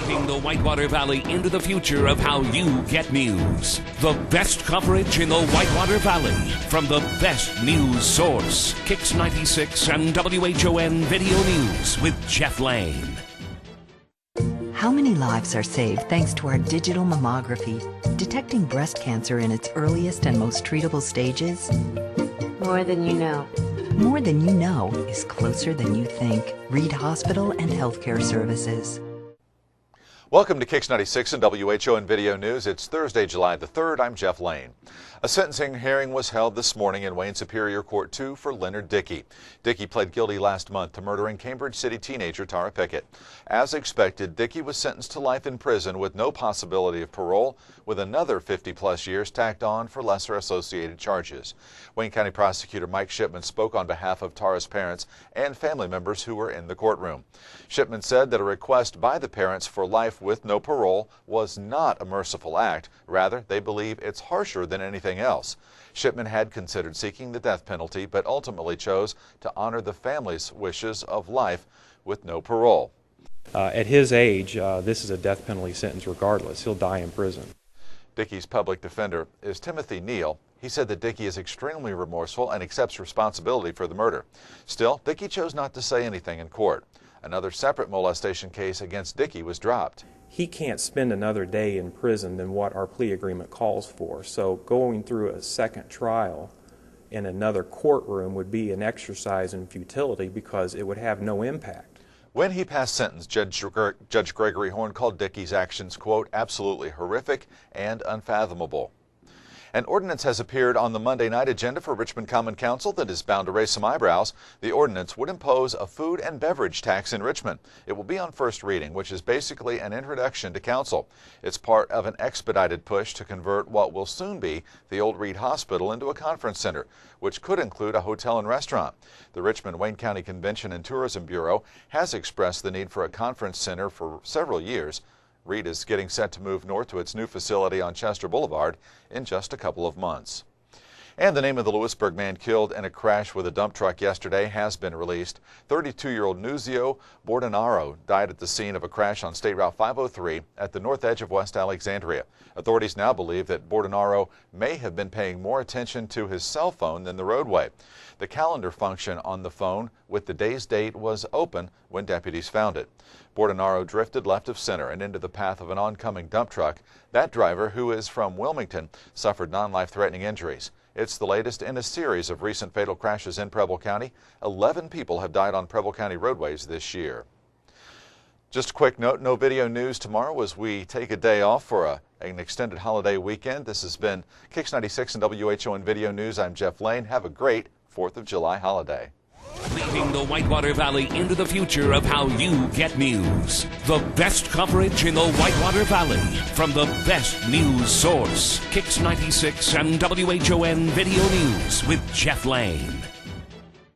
Leading the Whitewater Valley into the future of how you get news. The best coverage in the Whitewater Valley from the best news source. Kicks 96 and WHON Video News with Jeff Lane. How many lives are saved thanks to our digital mammography, detecting breast cancer in its earliest and most treatable stages? More than you know. More than you know is closer than you think. Reed Hospital and Healthcare Services. Welcome to Kicks 96 and WHON Video News. It's Thursday, July the 3rd. I'm Jeff Lane. A sentencing hearing was held this morning in Wayne Superior Court 2 for Leonard Dickey. Dickey pled guilty last month to murdering Cambridge City teenager Tara Pickett. As expected, Dickey was sentenced to life in prison with no possibility of parole, with another 50-plus years tacked on for lesser associated charges. Wayne County Prosecutor Mike Shipman spoke on behalf of Tara's parents and family members who were in the courtroom. Shipman said that a request by the parents for life with no parole was not a merciful act. Rather, they believe it's harsher than anything else. Shipman had considered seeking the death penalty, but ultimately chose to honor the family's wishes of life with no parole. At his age, this is a death penalty sentence regardless. He'll die in prison. Dickey's public defender is Timothy Neal. He said that Dickey is extremely remorseful and accepts responsibility for the murder. Still, Dickey chose not to say anything in court. Another separate molestation case against Dickey was dropped. He can't spend another day in prison than what our plea agreement calls for. So going through a second trial in another courtroom would be an exercise in futility because it would have no impact. When he passed sentence, Judge Gregory Horn called Dickey's actions, quote, absolutely horrific and unfathomable. An ordinance has appeared on the Monday night agenda for Richmond Common Council that is bound to raise some eyebrows. The ordinance would impose a food and beverage tax in Richmond. It will be on first reading, which is basically an introduction to council. It's part of an expedited push to convert what will soon be the old Reed Hospital into a conference center, which could include a hotel and restaurant. The Richmond-Wayne County Convention and Tourism Bureau has expressed the need for a conference center for several years. Reed is getting set to move north to its new facility on Chester Boulevard in just a couple of months. And the name of the Lewisburg man killed in a crash with a dump truck yesterday has been released. 32-year-old Nuzio Bordonaro died at the scene of a crash on State Route 503 at the north edge of West Alexandria. Authorities now believe that Bordonaro may have been paying more attention to his cell phone than the roadway. The calendar function on the phone with the day's date was open when deputies found it. Bordonaro drifted left of center and into the path of an oncoming dump truck. That driver, who is from Wilmington, suffered non-life-threatening injuries. It's the latest in a series of recent fatal crashes in Preble County. 11 people have died on Preble County roadways this year. Just a quick note, no video news tomorrow as we take a day off for an extended holiday weekend. This has been Kicks 96 and WHON Video News. I'm Jeff Lane. Have a great 4th of July holiday. Leading the Whitewater Valley into the future of how you get news. The best coverage in the Whitewater Valley from the best news source. Kicks 96 and WHON Video News with Jeff Lane.